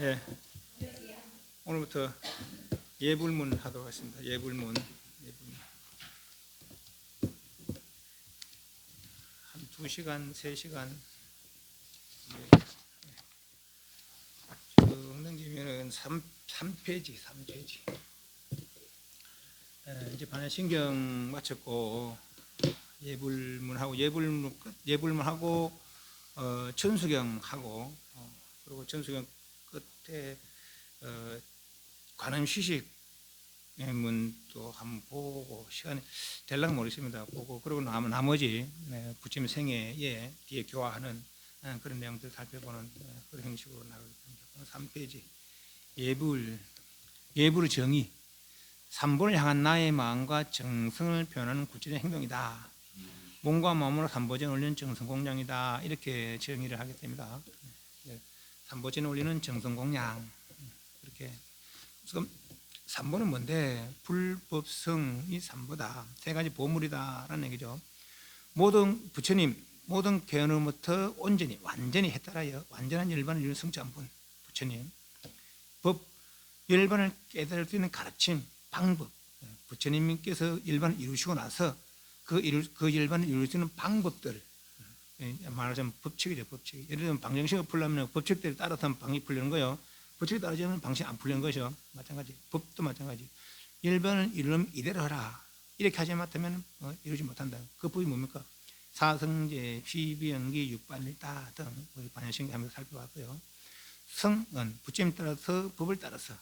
예, 오늘부터 예불문 하도록 하겠습니다. 예불문 한 2시간, 3시간 쭉 넘기면은 3페이지. 이제 반야신경 마쳤고 예불문하고 천수경하고 그리고 천수경 끝에 관음시식 문도 한번 보고 시간이 될랑 모르겠습니다. 보고 그리고 나머지 부처님 생애에 뒤에 교화하는 그런 내용들 살펴보는 그런 형식으로 나가겠습니다. 3페이지 예불의 정의. 삼본을 향한 나의 마음과 정성을 표현하는 구체적인 행동이다. 몸과 마음으로 삼보전을 올리는 정성공양이다. 이렇게 정의를 하게 됩니다. 삼보전을 올리는 정성공양. 이렇게. 지금 삼보는 뭔데? 불법성이 삼보다. 세 가지 보물이다라는 얘기죠. 모든 부처님, 모든 개언으로부터 온전히, 완전히 해따라여 완전한 열반을 이루는 성자한 부처님. 법, 열반을 깨달을 수 있는 가르침, 방법. 부처님께서 열반을 이루시고 나서 그 열반을 이룰 수 있는 방법들. 말하자면 법칙이죠, 법칙. 예를 들면 방정식을 풀려면 법칙대로 따라서 하면 방이 풀리는 거예요. 법칙에 따르지 않으면 방식이 안 풀리는 것이죠. 마찬가지. 법도 마찬가지. 열반을 이루려면 이대로 하라. 이렇게 하지 못하면 이루지 못한다. 그 법이 뭡니까? 사성제, 피비연기, 육반일다 등 우리 반야신경 하면서 살펴봤고요. 성은 부처님 따라서 법을 따라서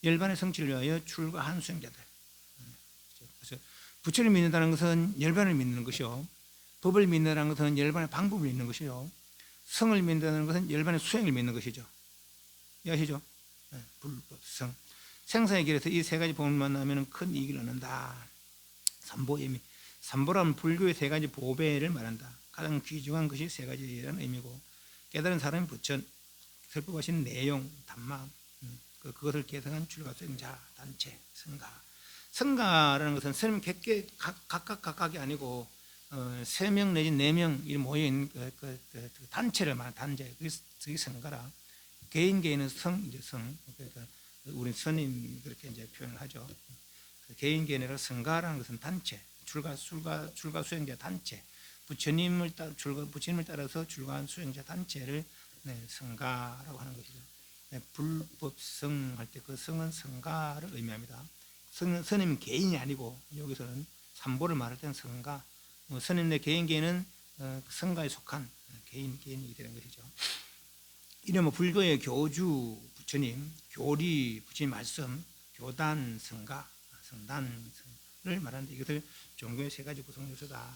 열반의 성취를 위하여 출가한 수행자들. 그래서 부처를 믿는다는 것은 열반을 믿는 것이요, 법을 믿는다는 것은 열반의 방법을 믿는 것이요, 성을 믿는다는 것은 열반의 수행을 믿는 것이죠. 이해하시죠? 불법, 성. 생사의 길에서 이 세 가지 보물만 나면 큰 이익을 얻는다. 삼보의미. 삼보라는 불교의 세 가지 보배를 말한다. 가장 귀중한 것이 세 가지라는 의미고, 깨달은 사람이 부처, 설법하신 내용, 담마, 그것을 계승한 출가수행자, 단체, 성가. 성가라는 것은 스님 각각이 아니고 3명 내지 4명 모여있는 그 단체를 말하는 단체, 그게 성가라. 개인은 성, 이제 성. 그러니까 우리 스님 그렇게 이제 표현을 하죠. 개인계는 성가라는 것은 단체, 출가 수행자 단체, 부처님을 따라서 출가한 수행자 단체를 성가라고 하는 것이죠. 불법성 할 때 그 성은 성가를 의미합니다. 스님은 개인이 아니고 여기서는 삼보를 말할 때는 성가, 스님의 개인계는 성가에 속한 개인이 되는 것이죠. 이러면 불교의 교주 부처님, 교리 부처님 말씀, 교단 성가, 성단을 말하는데 이것을 종교의 세 가지 구성 요소다.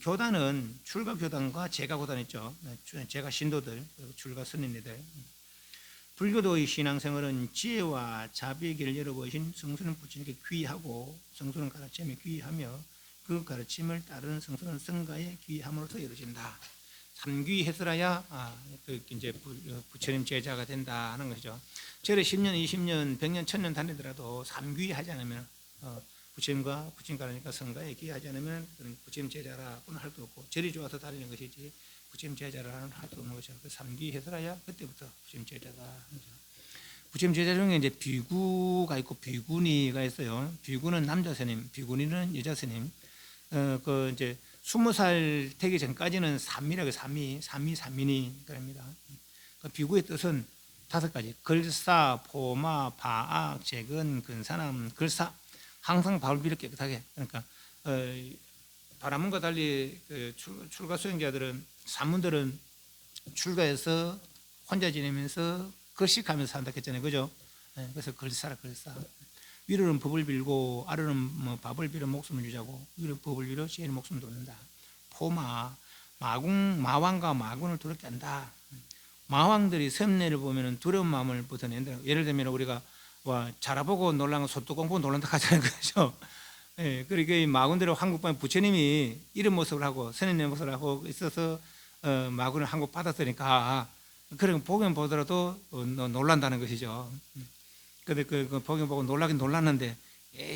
교단은 출가 교단과 제가 교단 있죠. 제가 신도들, 출가 스님들. 불교도의 신앙생활은 지혜와 자비의 길을 열어보신 성수는 부처님께 귀하고, 성수는 가르침에 귀하며 그 가르침을 따르는 성수는 성가에 귀함으로써 이루어진다. 삼귀해서라야 이제 부처님 제자가 된다는 것이죠. 절에 10년, 20년, 100년, 1000년 다니더라도 삼귀하지 않으면 부처님과 부처님 가르니까 성가에 귀하지 않으면 부처님 제자라고는 할 수 없고, 절이 좋아서 다니는 것이지 부처님 제자라는 할 수 없는 것이죠. 그 삼귀해서라야 그때부터 부처님 제자가 하죠. 부처님 제자 중에 이제 비구가 있고 비구니가 있어요. 비구는 남자 스님, 비구니는 여자 스님. 그 이제 20살 되기 전까지는 삼미라고 삼미니 그럽니다. 그 비구의 뜻은 5가지. 걸사, 포마, 바악, 재근, 근사남, 걸사. 항상 밥을 비려 깨끗하게. 그러니까 바라문과 달리 출가 수행자들은, 산문들은 출가해서 혼자 지내면서 거식하면서 산다 했잖아요, 그죠? 그래서 걸사라, 걸사. 위로는 법을 빌고 아래는 밥을 빌어 목숨을 유지하고, 위로 법을 빌어 시인의 목숨을 돕는다. 포마, 마왕과 마군을 두렵게 한다. 마왕들이 섭내를 보면 두려운 마음을 벗어낸다. 예를 들면 우리가 자라보고 놀란 거 소뚜껑 보고 놀란다 하잖아요, 그렇죠? 그러니까 이 마군들은 한국방 부처님이 이런 모습을 하고 선생님 모습을 하고 있어서 마군을 한국 받았으니까 그런 보기만 보더라도 놀란다는 것이죠. 근데 그 보기만 보고 놀라긴 놀랐는데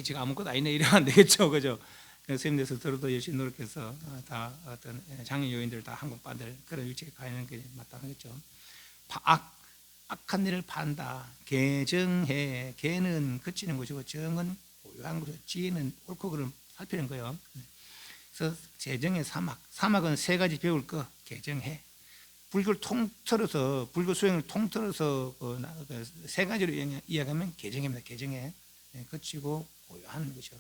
지금 아무것도 아니네 이러면 안 되겠죠, 그죠? 선생님들 스스로도 열심히 노력해서 다 어떤 장애 요인들을 다 한국 받을 그런 위치에 가 있는 게 마땅하겠죠. 파악, 악한 일을 파한다. 개정해. 개는 그치는 것이고 정은 고요한 것이고 지혜는 옳고 그름을 살피는 거예요. 그래서 재정의 사막. 사막은 세 가지 배울 거 개정해. 불교를 통틀어서 불교 수행을 통틀어서 세 가지로 이야기하면 개정입니다. 개정해. 그치고 고요한 것이요.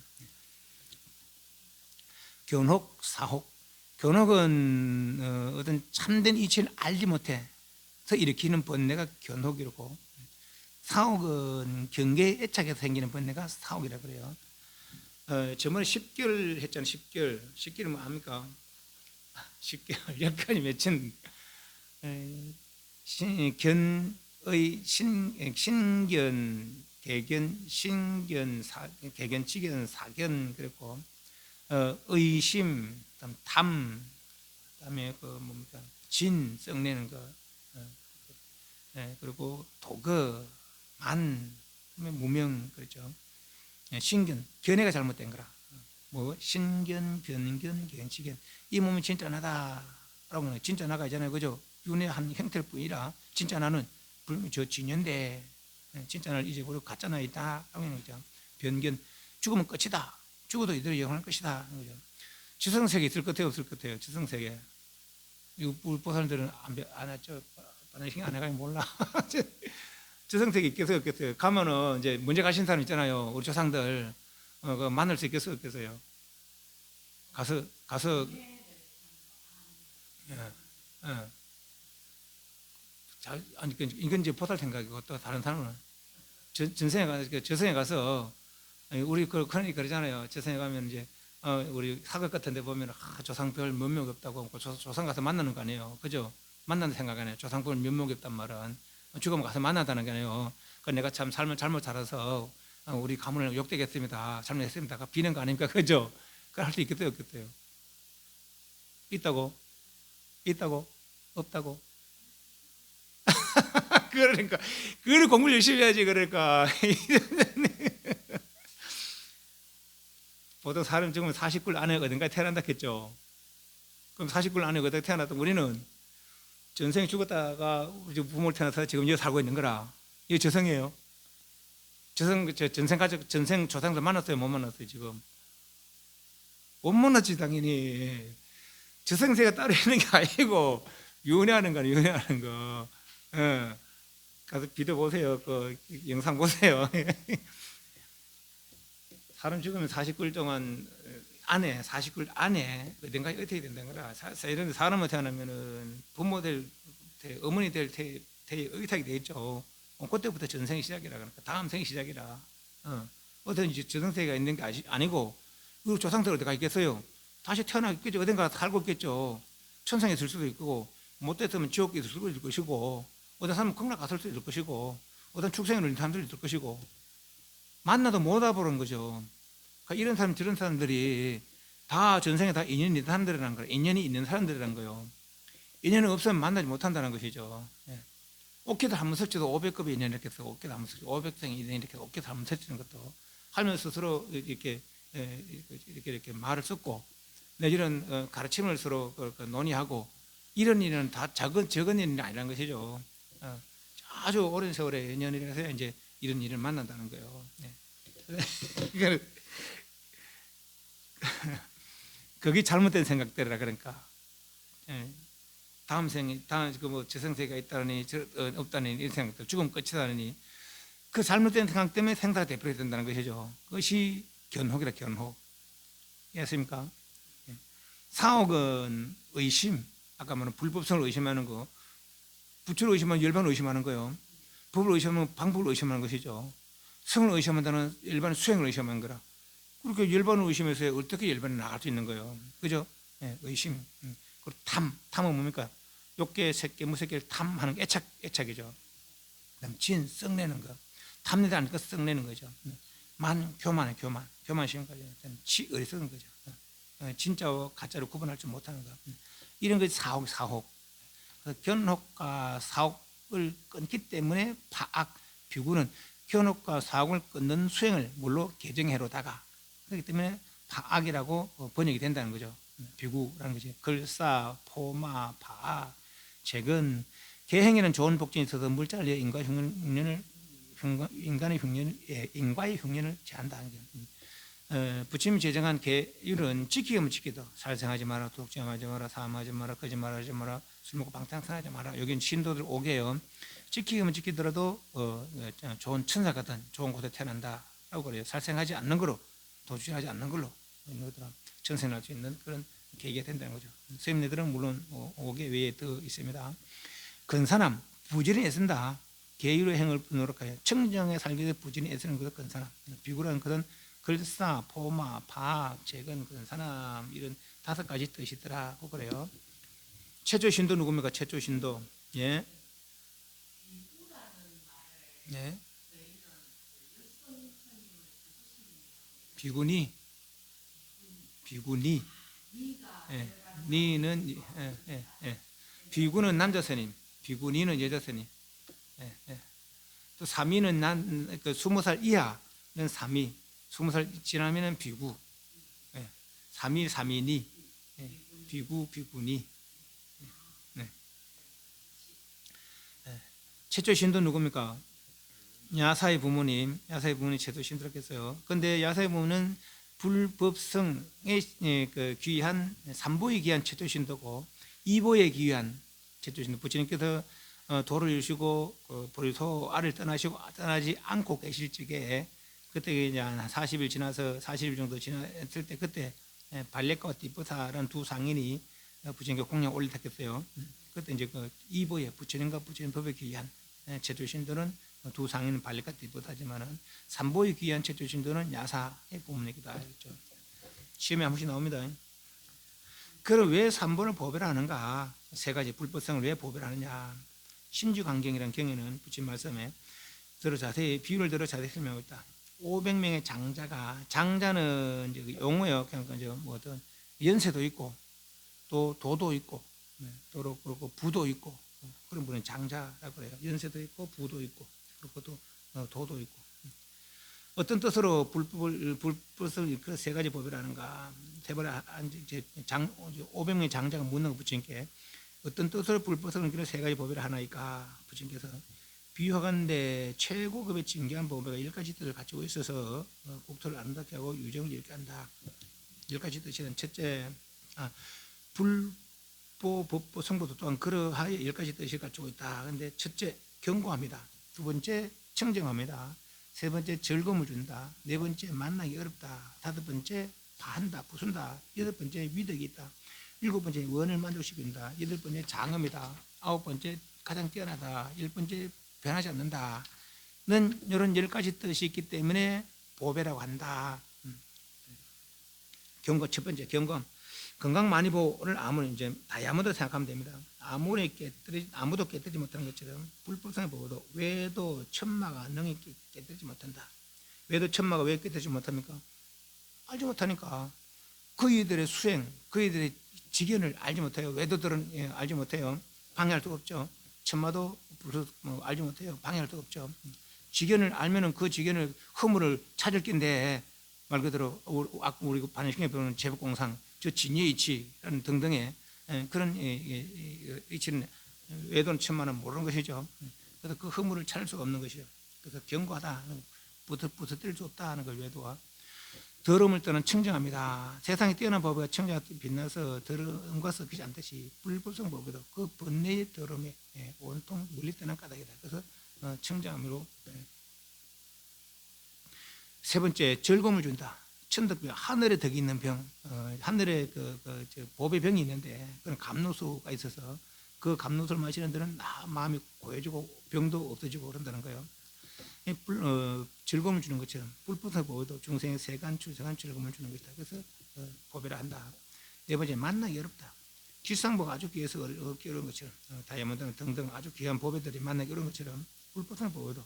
견혹, 사혹. 견혹은 어떤 참된 이치를 알지 못해서 일으키는 번뇌가 견혹이고, 사혹은 경계에 애착해서 생기는 번뇌가 사혹이라고 그래요. 저번에 10개월 했잖아요. 10개월. 10개월은 뭐 합니까? 10개월. 여기까지 맺힌 견의 신견, 개견, 신견, 개견, 지견, 사견 그랬고, 의심, 탐, 그다음에 뭡니까? 진, 썩내는 거, 그리고 도거, 만, 무명 그렇죠. 신견, 견해가 잘못된 거라. 뭐 신견, 견견, 견치견. 이 몸이 진짜 나다라고 하는 진짜 나가 있잖아요, 그죠? 윤의 한 형태일 뿐이라 진짜 나는 저 진연대, 진짜 나를 잊어버리고 가짜 나 있다라고 하는 거죠. 변견, 죽으면 끝이다. 죽어도 이대로 영원할 것이다. 그죠? 지성세계 있을 것 같아요, 없을 것 같아요? 지성세계. 우리 보살들은 안 했죠. 신경 안 해가지고 몰라. 지성세계 있겠어요, 없겠어요? 가면은 이제 먼저 가신 사람 있잖아요. 우리 조상들. 만날 수 있겠어요, 없겠어요? 가서, 아니, 이건 이제 보살 생각이고, 또 다른 사람은 저승에 가서, 우리 그러니까 그러잖아요. 저승에 가면 이제, 우리 사극 같은 데 보면, 조상별 면목이 없다고, 조상 가서 만나는 거 아니에요. 그죠? 만나는 생각 아니에요. 조상별 면목이 없단 말은. 죽으면 가서 만나다는 게 아니에요. 내가 참 삶을 잘못 살아서, 우리 가문을 욕되겠습니다. 잘못했습니다. 비는 거 아닙니까? 그죠? 그걸 할 수 있겠어요, 없겠어요? 있다고? 없다고? 그러니까 그걸 공부를 열심히 해야지. 그러니까 보통 사람 죽으면 40굴 안에 어딘가에 태어난다 했죠. 그럼 40굴 안에 어디에 태어났던 우리는 전생에 죽었다가 우리 부모를 태어나서 지금 여기 살고 있는 거라. 이게 저승이에요. 전생 가족, 전생 조상들 만났어요, 못 만났어요? 지금 못 만났지. 당연히 저승세가 따로 있는 게 아니고 윤회하는 거는 윤회하는 거. 가서 비디오 보세요. 그 영상 보세요. 사람 죽으면 40굴 동안 안에, 40굴 안에 어딘가에 어떻게 된다는 거라. 이런 사람을 태어나면은 부모 될 때, 어머니 될 때, 의탁이 되겠죠. 그때부터 전생이 시작이라 그러니까 다음 생이 시작이라. 어떤 저승세가 있는 게 아니고, 그 조상들 어디 가 있겠어요? 다시 태어나겠죠. 어딘가 살고 있겠죠. 천상에 있을 수도 있고, 못 됐으면 지옥에 있을 수도 있을 것이고, 어떤 사람은 극락 갔을 수도 있을 것이고, 어떤 축생을 올린 사람들이 있을 것이고, 만나도 못 알아보는 거죠. 그러니까 이런 사람, 저런 사람들이 다 전생에 다 인연이 있는 사람들이라는 거예요. 인연이 있는 사람들이라는 거예요. 인연이 없으면 만나지 못한다는 것이죠. 옥계도 한번 설치도 500급의 인연이 이렇게 해서 옥계도 한번 설치, 500생의 인연이 이렇게 옥계도 한번 설치는 것도 하면서 서로 이렇게 말을 섞고, 이런 가르침을 서로 논의하고, 이런 일은 다 적은 일이 아니라는 것이죠. 아주 오랜 세월의 인연이라서 이제 이런 일을 만난다는 거예요. 그게 잘못된 생각들이라. 그러니까 다음 생에 저승세가 있다니 없다니 이런 생각들, 죽으면 끝이다니, 그 잘못된 생각 때문에 생사가 되풀이 된다는 것이죠. 그것이 견혹이라. 견혹. 이해하십니까? 사혹은 의심. 아까 말한 불법성을 의심하는 거, 부처를 의심하면 열반을 의심하는 거예요. 법을 의심하면 방법을 의심하는 것이죠. 성을 의심한다는 일반 수행을 의심하는 거라. 그렇게 열반을 의심해서 어떻게 열반에 나갈 수 있는 거예요. 그죠? 의심. 그리고 탐은 뭡니까? 욕계, 색계, 무색계를 탐하는 게 애착이죠. 그다음 진, 썩내는 거. 탐내지 않으니까 썩내는 거죠. 만, 교만심 거죠. 치, 어리석은 거죠. 진짜와 가짜를 구분할 줄 못하는 거. 이런 것이 사혹. 견혹과 사혹을 끊기 때문에 파악, 비구는 견혹과 사혹을 끊는 수행을 물로 개정해로다가, 그렇기 때문에 파악이라고 번역이 된다는 거죠. 비구라는 것이 글사, 포마, 파, 재근, 개행에는 좋은 복전이 있어서 물자를 위해 인과의 흉년을 제한다는 게 부처님이 제정한 계율은 지키면 지키도 살생하지 마라, 도둑질하지 마라, 사함하지 마라, 거짓말하지 마라, 술 먹고 방탕하지 마라. 여기는 신도들 5개요. 지키면 지키더라도 좋은 천사 같은 좋은 곳에 태어난다라고 그래요. 살생하지 않는 걸로, 도둑질하지 않는 걸로 전생할 수 있는 그런 계기가 된다는 거죠. 스님네들은 물론 5개 외에 더 있습니다. 근사남, 부지런히 애쓴다. 계율의 행을 노력하여 청정에 살기 위해 부지런히 애쓰는 것도 근사남. 비구라는 것은 글사, 포마, 파악, 재건, 근사남 이런 5가지 뜻이 있더라고 그래요. 최초 신도 누굽니까? 최초 신도. 예. 예. 비구니. 예. 니는 비구는 남자 스님, 비구니는 여자 스님. 예. 예. 또 사미는 20살 이하는 사미, 20살 지나면은 비구. 예. 사미니. 예. 비구니. 네. 예. 최초 신도 누굽니까? 야사의 부모님 최초 신도였겠어요. 그런데 야사의 부모는 불법성에 귀한 삼보에 귀한 최초 신도고 이보에 귀한 최초 신도. 부처님께서 도를 이루시고 보리소 알을 떠나지 않고 계실 적에 그때 이제 한 40일 지나서 40일 정도 지났을 때 그때 발레가와 띠뽀사라는 두 상인이 부처님께 공양 올리셨겠어요. 그때 이제 이보에 부처님과 부처님 법에 귀한 최초 신도는 두 상인은 발레가 띠뽀사지만은 삼보에 귀한 최초 신도는 야사의 부모님이기도 하죠. 시험에 한 번씩 나옵니다. 그럼 왜 삼보를 보배하는가? 3가지 불법성을 왜 보배하느냐? 신주강경이라는 경에는 부처님 말씀에 비유를 들어 자세히 설명하고 있다. 500명의 장자는 이제 용어예요. 그러니까 뭐 어떤 연세도 있고 또 도도 있고 도로 그렇고 부도 있고 그런 분은 장자라고 그래요. 연세도 있고 부도 있고 그리고 또 도도 있고. 어떤 뜻으로 불법을 3가지 법이라는가? 500명의 장자가 묻는 거 부처님께 어떤 뜻으로 불법을 3가지 법이라 하나이까? 부처님께서 비유하건대 최고급의 진귀한 법에가 10가지 뜻을 가지고 있어서 국토를 아름답게 하고 유정을 이렇게 한다. 10가지 뜻이란 첫째, 불보, 법보, 성보도 또한 그러하여 10가지 뜻을 가지고 있다. 그런데 첫째, 경고합니다. 두 번째, 청정합니다. 세 번째, 즐거움을 준다. 네 번째, 만나기 어렵다. 다섯 번째, 파한다, 부순다. 여덟 번째, 위덕이 있다. 일곱 번째, 원을 만족시킨다. 여덟 번째, 장엄이다. 아홉 번째, 가장 뛰어나다. 열 번째, 변하지 않는다. 는 이런 10가지 뜻이 있기 때문에 보배라고 한다. 경고 첫 번째, 경고. 건강만이보를 아무리 이제 다이아몬드 생각하면 됩니다. 아무도 깨뜨리지 못하는 것처럼 불법성의 보호도 외도 천마가 능히 깨뜨리지 못한다. 외도 천마가 왜 깨뜨리지 못합니까? 알지 못하니까. 그이들의 수행, 그이들의 지견을 알지 못해요. 외도들은 알지 못해요. 방해할 수가 없죠. 천마도 알지 못해요. 방해할 수가 없죠. 지견을 알면은 그 지견을 허물을 찾을 낀데 말 그대로 우리 반야신경에 배우는 제법공상 저 진의 이치라는 등등의 그런 이치는 외도는 천만은 모르는 것이죠. 그래서 그 허물을 찾을 수가 없는 것이죠. 그래서 경고하다, 부서뜨릴 수 없다 하는 걸 외도와 더러움을 떠난 청정합니다. 세상에 뛰어난 법에 청정이 빛나서 더러움과 섞이지 않듯이 불법성 법에도 그 번뇌의 더러움에 온통 물리 떠난 까닭이다. 그래서 청정함으로. 세 번째, 즐거움을 준다. 천덕병, 하늘에 덕이 있는 병, 하늘에 법의 병이 있는데 그런 감로수가 있어서 그 감로수를 마시는 데는 마음이 고여지고 병도 없어지고 그런다는 거예요. 즐거움을 주는 것처럼 불법성 법에도 중생의 세간, 출세간 즐거움을 주는 것이다. 그래서 보배라 한다. 네 번째, 만나기 어렵다. 길상보가 아주 귀해서 얻기 어려운 것처럼 다이아몬드 등등 아주 귀한 보배들이 만나기 어려운 것처럼 불법성 법에도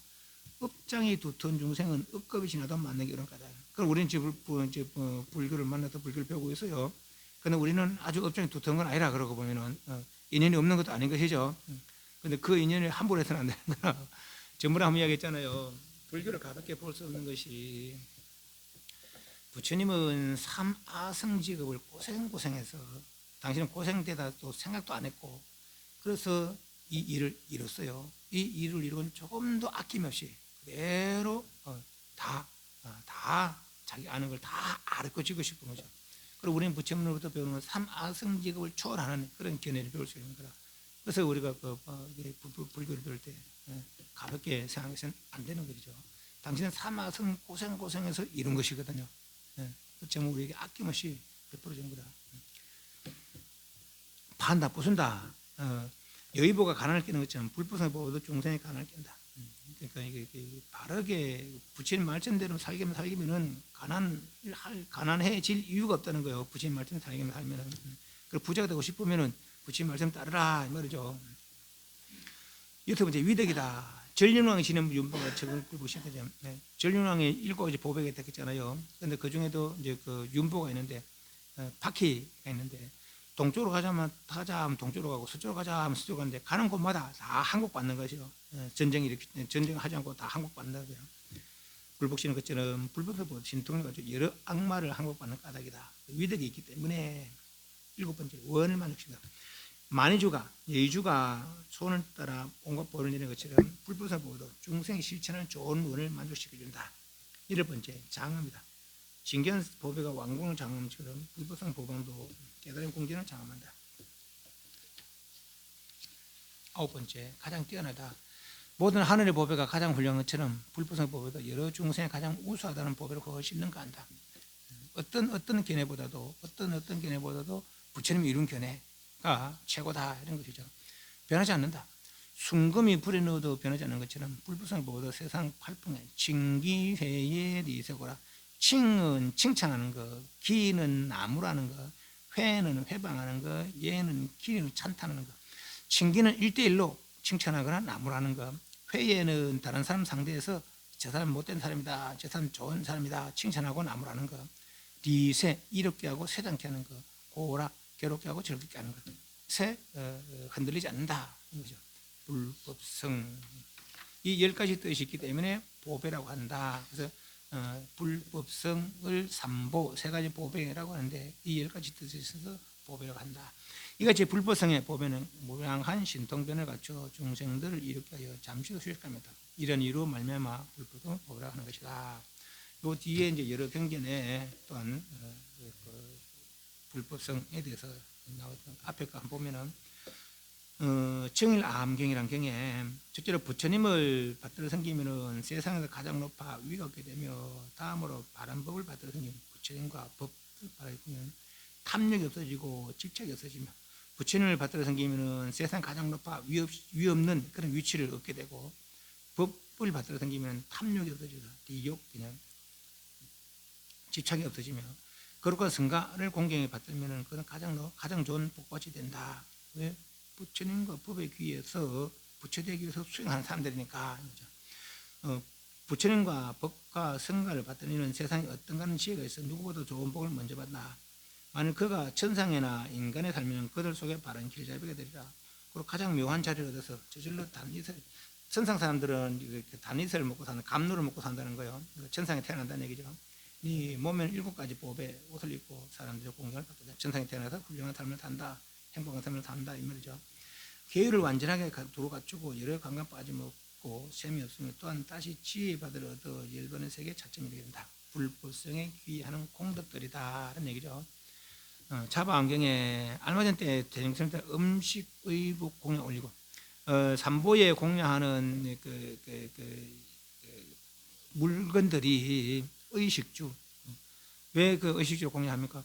업장이 두터운 중생은 업급이 지나도 만나기 어려운 까닭. 그럼 우리는 불교를 만나서 불교를 배우고 있어요. 그런데 우리는 아주 업장이 두터운 건 아니라 그러고 보면은 인연이 없는 것도 아닌 것이죠. 그런데 그 인연을 함부로 해서는 안 되는 거라. 전부라 한번 이야기했잖아요. 불교를 가볍게 볼 수 없는 것이 부처님은 삼아성직업을 고생해서 당신은 고생되다 또 생각도 안 했고 그래서 이 일을 이뤘어요. 이 일을 이룬 조금 도 아낌없이 그대로 다 자기 아는 걸 다 알아지고 싶은 거죠. 그리고 우리는 부처님으로부터 배우는 건 삼아승직업을 초월하는 그런 견해를 배울 수 있는 거라. 그래서 우리가 불교를 배울 때 가볍게 생각해서는 안 되는 거죠. 당신은 삼아승 고생해서 이룬 것이거든요. 부처님은 우리에게 아낌없이 베풀어 준 거다. 판다 부순다. 여의보가 가난을 깨는 것처럼 불법성을 보고도 중생의 가난을 깬다. 그러니까 이게 바르게 부처님 말씀대로 살기면은 가난해질 이유가 없다는 거예요. 부처님 말씀 살면은. 그리고 부자가 되고 싶으면은 부처님 말씀 따르라 이 말이죠. 여섯 번째 위덕이다. 전륜왕이 지낸 윤보가 적은 꿀보시는 거죠. 전륜왕이 7가지 보배가 있다했잖아요. 그런데 그 중에도 이제 그 윤보가 있는데 바퀴가 있는데 동쪽으로 가자면 동쪽으로 가고 서쪽으로 가자면 서쪽으로 가는데 가는 곳마다 다 항복받는 것이요. 전쟁하지 않고 다 항복받는다고요. 불복시는 것처럼 불법에서 신통을 가지고 여러 악마를 항복받는 까닭이다. 위덕이 있기 때문에 7번째 원을 만족시킨다. 만의주가 여의주가 손을 따라 온갖 보를 내는 것처럼 불법을 보고도 중생이 실천하는 좋은 원을 만족시켜준다. 8번째 장엄이다. 진견 보배가 왕궁을 장엄처럼 불법상 보방도 깨달음 공전을 장엄한다. 9번째 가장 뛰어나다. 모든 하늘의 보배가 가장 훌륭한 것처럼 불법상 보배도 여러 중생이 가장 우수하다는 보배를 그것이 있는가 한다. 어떤 견해보다도 부처님이 이룬 견해가 최고다 이런 것이죠. 변하지 않는다. 순금이 불에 넣어도 변하지 않는 것처럼 불법상 보배도 세상 팔풍에 칭기회의 리세고라. 칭은 칭찬하는 것, 기는 나무라는 것, 회는 회방하는 것, 예는 기는 찬탄하는 것. 칭기는 1대1로 칭찬하거나 나무라는 것, 회예는 다른 사람 상대해서 저 사람 못된 사람이다, 저 사람 좋은 사람이다 칭찬하고 나무라는 것. 리세 이롭게 하고 세장케 하는 것, 고라 괴롭게 하고 즐겁게 하는 것. 세 흔들리지 않는다 이런 거죠. 불법성 이 10가지 뜻이 있기 때문에 보배라고 한다. 그래서 불법성을 삼보 3가지 보배라고 하는데 이 10가지 뜻이 있어서 보배라고 한다. 이같이 불법성의 보배는 무량한 신통변을 갖춰 중생들을 이롭게 하여 잠시도 휴식합니다. 이런 이유로 말미암아 불법을 보배라고 하는 것이다. 요 뒤에 이제 여러 경전에 또한 불법성에 대해서 나왔던 앞에 거 한번 보면은 정일암경이란 경에 첫째로 부처님을 받들어 섬기면은 세상에서 가장 높아 위가 없게 되며 다음으로 바른 법을 받들어 섬기면 부처님과 법을 받들어 섬기면 탐욕이 없어지고 집착이 없어지며 부처님을 받들어 섬기면은 세상 가장 높아 위 없는 그런 위치를 얻게 되고 법을 받들어 섬기면 탐욕이 없어지고 디욕 그냥 집착이 없어지며 거룩한 성가를 공경에 받들면은 그는 가장 좋은 복받이 된다. 왜? 부처님과 법에 귀해서 부처되기 위해서 수행하는 사람들이니까. 부처님과 법과 성가를 받들면 세상에 어떤가는 지혜가 있어 누구보다 좋은 복을 먼저 받나. 만일 그가 천상에나 인간에 살면 그들 속에 바른 길잡이가 되리라. 그리고 가장 묘한 자리를 얻어서 저절로 단이슬 천상 사람들은 이렇게 단이슬을 먹고 사는 감로를 먹고 산다는 거예요. 천상에 태어난다는 얘기죠. 이 몸에는 7가지 보배 옷을 입고 사람들이 공경을 받고 천상에 태어나서 훌륭한 삶을 산다. 행복한 삶을 산다 이 말이죠. 계율을 완전하게 두루 갖추고 여러 감각 빠짐없고 셈이 없으면 또한 다시 지혜받으러 얻어 열번의 세계에 차점이 되게 된다. 불법성에 귀하는 공덕들이다 이런 얘기죠. 자바안경에 얼마 전 때 대중성 때 음식 의복 공양 올리고 삼보에 공양하는 물건들이 의식주. 왜 그 의식주를 공양합니까?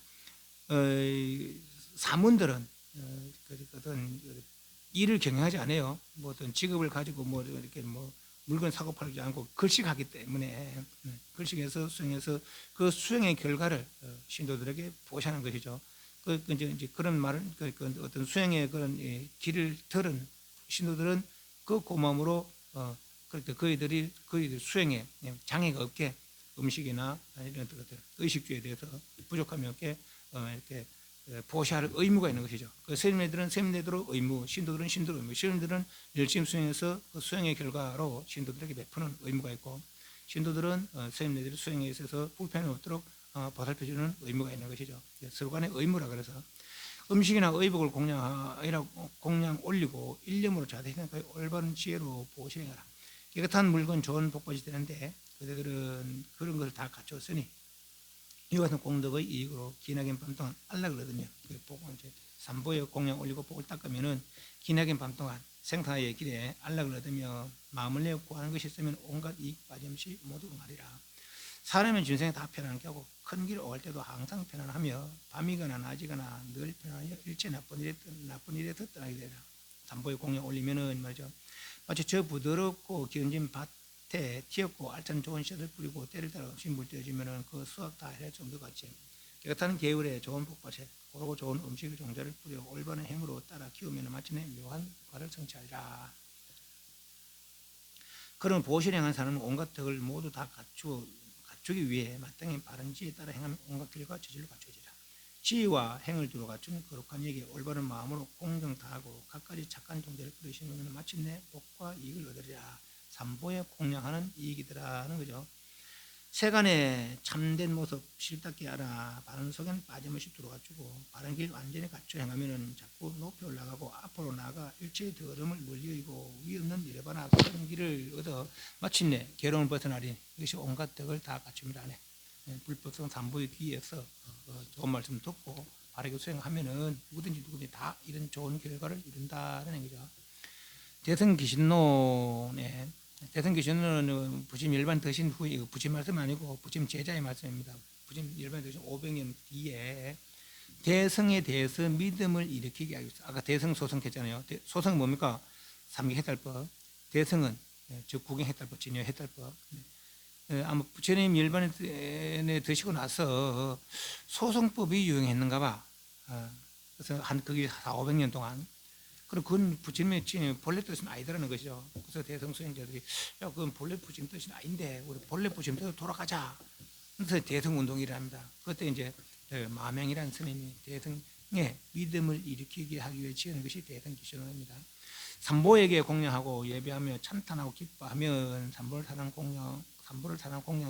사문들은 어떤 일을 경영하지 않아요. 뭐 어떤 직업을 가지고 뭐 이렇게 뭐 물건 사고 팔지 않고 글식하기 때문에 글식해서 수행해서 그 수행의 결과를 신도들에게 보시하는 것이죠. 이제 그런 말은 어떤 수행의 그런 길을 들은 신도들은 그 고마움으로 그희들 수행에 장애가 없게 음식이나 이런 것들 의식주에 대해서 부족함이 없게 이렇게 보시할 의무가 있는 것이죠. 그 스님네들은 스님네대로 의무, 신도들은 신도로 의무. 스님들은 열심히 수행해서 그 수행의 결과로 신도들에게 베푸는 의무가 있고, 신도들은 스님네들이 수행에 있어서 불편이 없도록 보살펴주는 의무가 있는 것이죠. 서로 간의 의무라 그래서 음식이나 의복을 공양 올리고 일념으로 자대하니까 올바른 지혜로 보시행하라. 깨끗한 물건 좋은 복받이 되는데 그들은 그런 것을 다 갖추었으니 이와 같은 공덕의 이익으로 기나긴 밤 동안 안락을 얻으며 복은 이제 삼보에 공양 올리고 복을 닦으면은 기나긴 밤 동안 생사의 길에 안락을 얻으며 마음을 내어 구하는 것이 있으면 온갖 이익 빠짐없이 모두 응하리라. 사람의 인생에 다 편안하게 하고 큰 길 올 때도 항상 편안하며 밤이거나 낮이거나 늘 편안하여 일체 나쁜 일에 덧떠나게 되라. 삼보에 공양 올리면은 말이죠. 마치 저 부드럽고 기운진 밭에 튀었고 알찬 좋은 씨앗을 뿌리고 때를 따라 없이 물 떼어주면은 그 수확 다 해낼 정도 같이 깨끗한 계율에 좋은 복밭에 고르고 좋은 음식의 종자를 뿌려 올바른 행으로 따라 키우면 마침내 묘한 과를 성취하리라. 그런 보시를 행한 사람은 온갖 덕을 모두 다 갖추기 위해 마땅히 바른 지혜에 따라 행하면 온갖 길과 저질로 갖추어지라. 지혜와 행을 두루 갖춘 거룩한 얘기 올바른 마음으로 공경 다하고 갖가지 착한 종자를 뿌리시면 마침내 복과 이익을 얻으리라. 삼보에 공양하는 이익이더라는 거죠. 세간의 참된 모습 실답게 알아 바른 속에는 빠짐없이 들어가지고 바른 길 완전히 갖춰 행하면은 자꾸 높이 올라가고 앞으로 나아가 일체의 더러움을 멀리 여기고 위 없는 이래바나 바른 길을 얻어 마침내 괴로움을 벗어나리. 이것이 온갖 덕을 다 갖춥니다. 불법성 삼보의 귀에서 좋은 말씀 듣고 바르게 수행하면은 누구든지 다 이런 좋은 결과를 이룬다는 얘기죠. 대승기신론에 대승기신론은 부심 일반 드신 후에 부심 말씀 아니고 부심 제자의 말씀입니다. 부심 일반 드신 500년 뒤에 대승에 대해서 믿음을 일으키게 하기 위해서 아까 대승 소승 했잖아요. 소승은 뭡니까? 삼기해탈법. 대승은 즉 구경해탈법, 진여해탈법. 아마 부처님 일반에 드시고 나서 소승법이 유행했는가 봐. 그래서 그게 400~500년 동안. 그럼 그건 부처님의 본래 뜻은 아니더라는 것이죠. 그래서 대성수행자들이 야, 그건 본래 부처님 뜻은 아닌데 우리 본래 부처님 뜻으로 돌아가자. 그래서 대성운동이라 합니다. 그때 이제 마명이라는 스님이 대성의 믿음을 일으키게 하기 위해 지은 것이 대성기신론입니다. 삼보에게 공양하고 예배하며 찬탄하고 기뻐하면 삼보를 타는 공양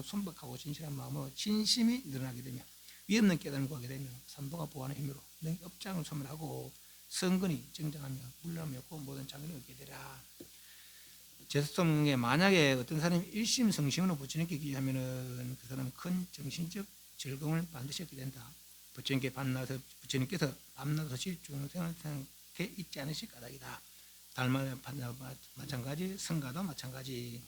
순박하고 진실한 마음으로 진심이 늘어나게 되며 위 없는 깨달음을 구하게 되며 삼보가 보하는 힘으로 능히 업장을 소멸하고 성근이 정정하며 물러나며 모든 장근이 얻게 되라. 제습성에 만약에 어떤 사람이 일심성심으로 부처님께 기하면은 그 사람은 큰 정신적 즐거움을 반드시 얻게 된다. 부처님께서 밤낮없이 중생을 생각해 있지 않으실 까닭이다. 달마다 마찬가지, 성가도 마찬가지.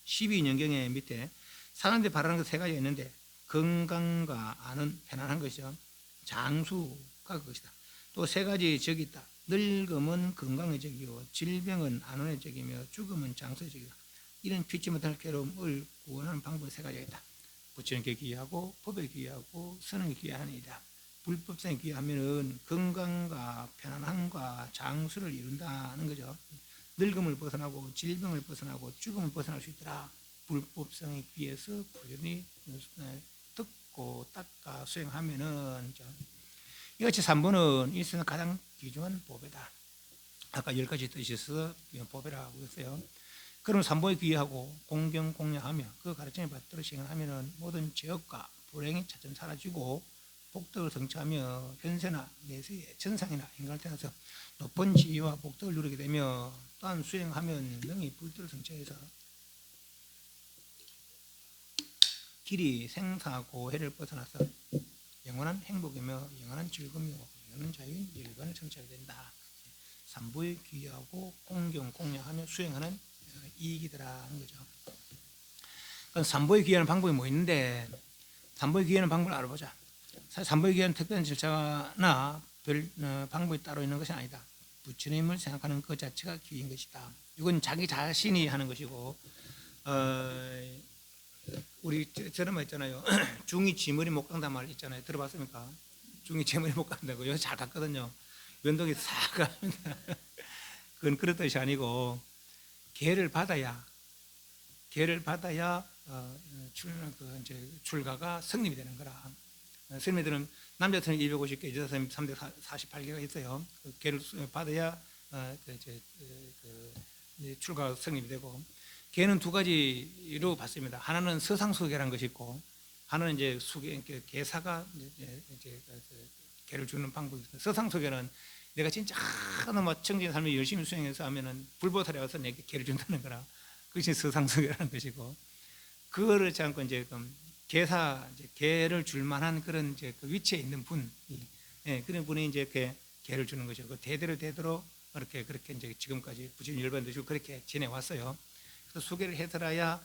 12년경의 밑에 사람들이 바라는 것 세 가지가 있는데 건강과 안은 편안한 것이죠. 장수가 그것이다. 또 세 가지 적이 있다. 늙음은 건강의 적이요 질병은 안원의 적이며 죽음은 장수의 적이다. 이런 피치 못할 괴로움을 구원하는 방법이 세 가지가 있다. 부처님께 귀하고 법에 귀하고 선언에 귀하는 일이다. 불법성에 귀하면은 건강과 편안함과 장수를 이룬다는 거죠. 늙음을 벗어나고 질병을 벗어나고 죽음을 벗어날 수 있더라. 불법성에 귀해서 부연히 듣고 닦아 수행하면은 이같이 3번은 일생에서 가장 귀중한 법이다. 아까 10가지 뜻이 있어서 법이라고 했어요. 그럼 3보에 귀하고 공경 공양하며 그 가르침을 받도록 시행하면은 모든 죄업과 불행이 차츰 사라지고 복덕을 성취하며 현세나 내세에 천상이나 인간을 태어나서 높은 지위와 복덕을 누리게 되며 또한 수행하면 능히 불덕을 성취해서 길이 생사고해를 벗어나서 영원한 행복이며 영원한 즐거움이며 영원한 자유인 열반을 성취하게 된다. 3보에 귀하고 공경 공양하며 수행하는 이익이더라는 거죠. 그럼 3보에 귀하는 방법이 뭐 있는데 3보에 귀하는 방법을 알아보자. 사실 3보에 귀하는 특별한 절차나 별 방법이 따로 있는 것이 아니다. 부처님을 생각하는 그 자체가 귀인 것이다. 이건 자기 자신이 하는 것이고 우리 저런 말 있잖아요. 중이 지머리 못 깎는다 말 있잖아요. 들어봤습니까? 중이 지머리 못 깎는다고. 여기 잘 깎거든요. 면도기 싹 깎는다. 그건 그런 뜻이 아니고 계를 받아야 출가가 성립이 되는 거라. 스님들은 남자 스님 250개, 여자 스님 348개가 있어요. 그 계를 받아야 출가가 성립이 되고. 개는 두 가지로 봤습니다. 하나는 서상수계라는 것이 있고, 하나는 이제 개사가 개를 주는 방법이 있어요. 서상속에는 내가 진짜 너무 청지기 삶을 열심히 수행해서 하면은 불보살이 와서 내게 개를 준다는 거라. 그것이 서상속이라는 것이고, 그거를 하지 않고 이제 개사, 이제 개를 줄 만한 그런 이제 그 위치에 있는 분, 예, 그런 분이 이제 개를 주는 거죠. 그 대대로 그렇게 이제 지금까지 부처님 열반드시고 그렇게 지내왔어요. 그래서 수계를 해서라야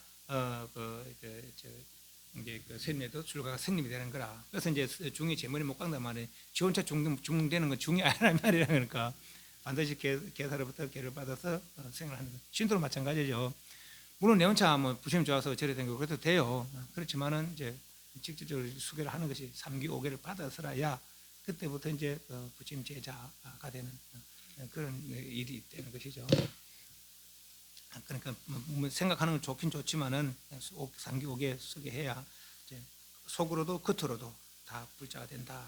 이제 그 스님에도 출가가 승님이 되는 거라. 그래서 이제 중이 제 머리 못 깎는단 말이에요. 지 혼자 중되는 건 중이 아니란 말이라. 그러니까 반드시 개사로부터 개를 받아서 생활하는 거. 신도로 마찬가지죠. 물론 내 혼자 뭐 부처님 좋아서 절에 댕기고 그래도 돼요. 그렇지만은 이제 직접적으로 수계를 하는 것이 3기 5개를 받아서라야 그때부터 이제 부처님 제자가 되는 그런 일이 되는 것이죠. 그러니까 뭐 생각하는 건 좋긴 좋지만은 3기 5개 쓰게 해야 이제 속으로도 겉으로도 다 불자가 된다.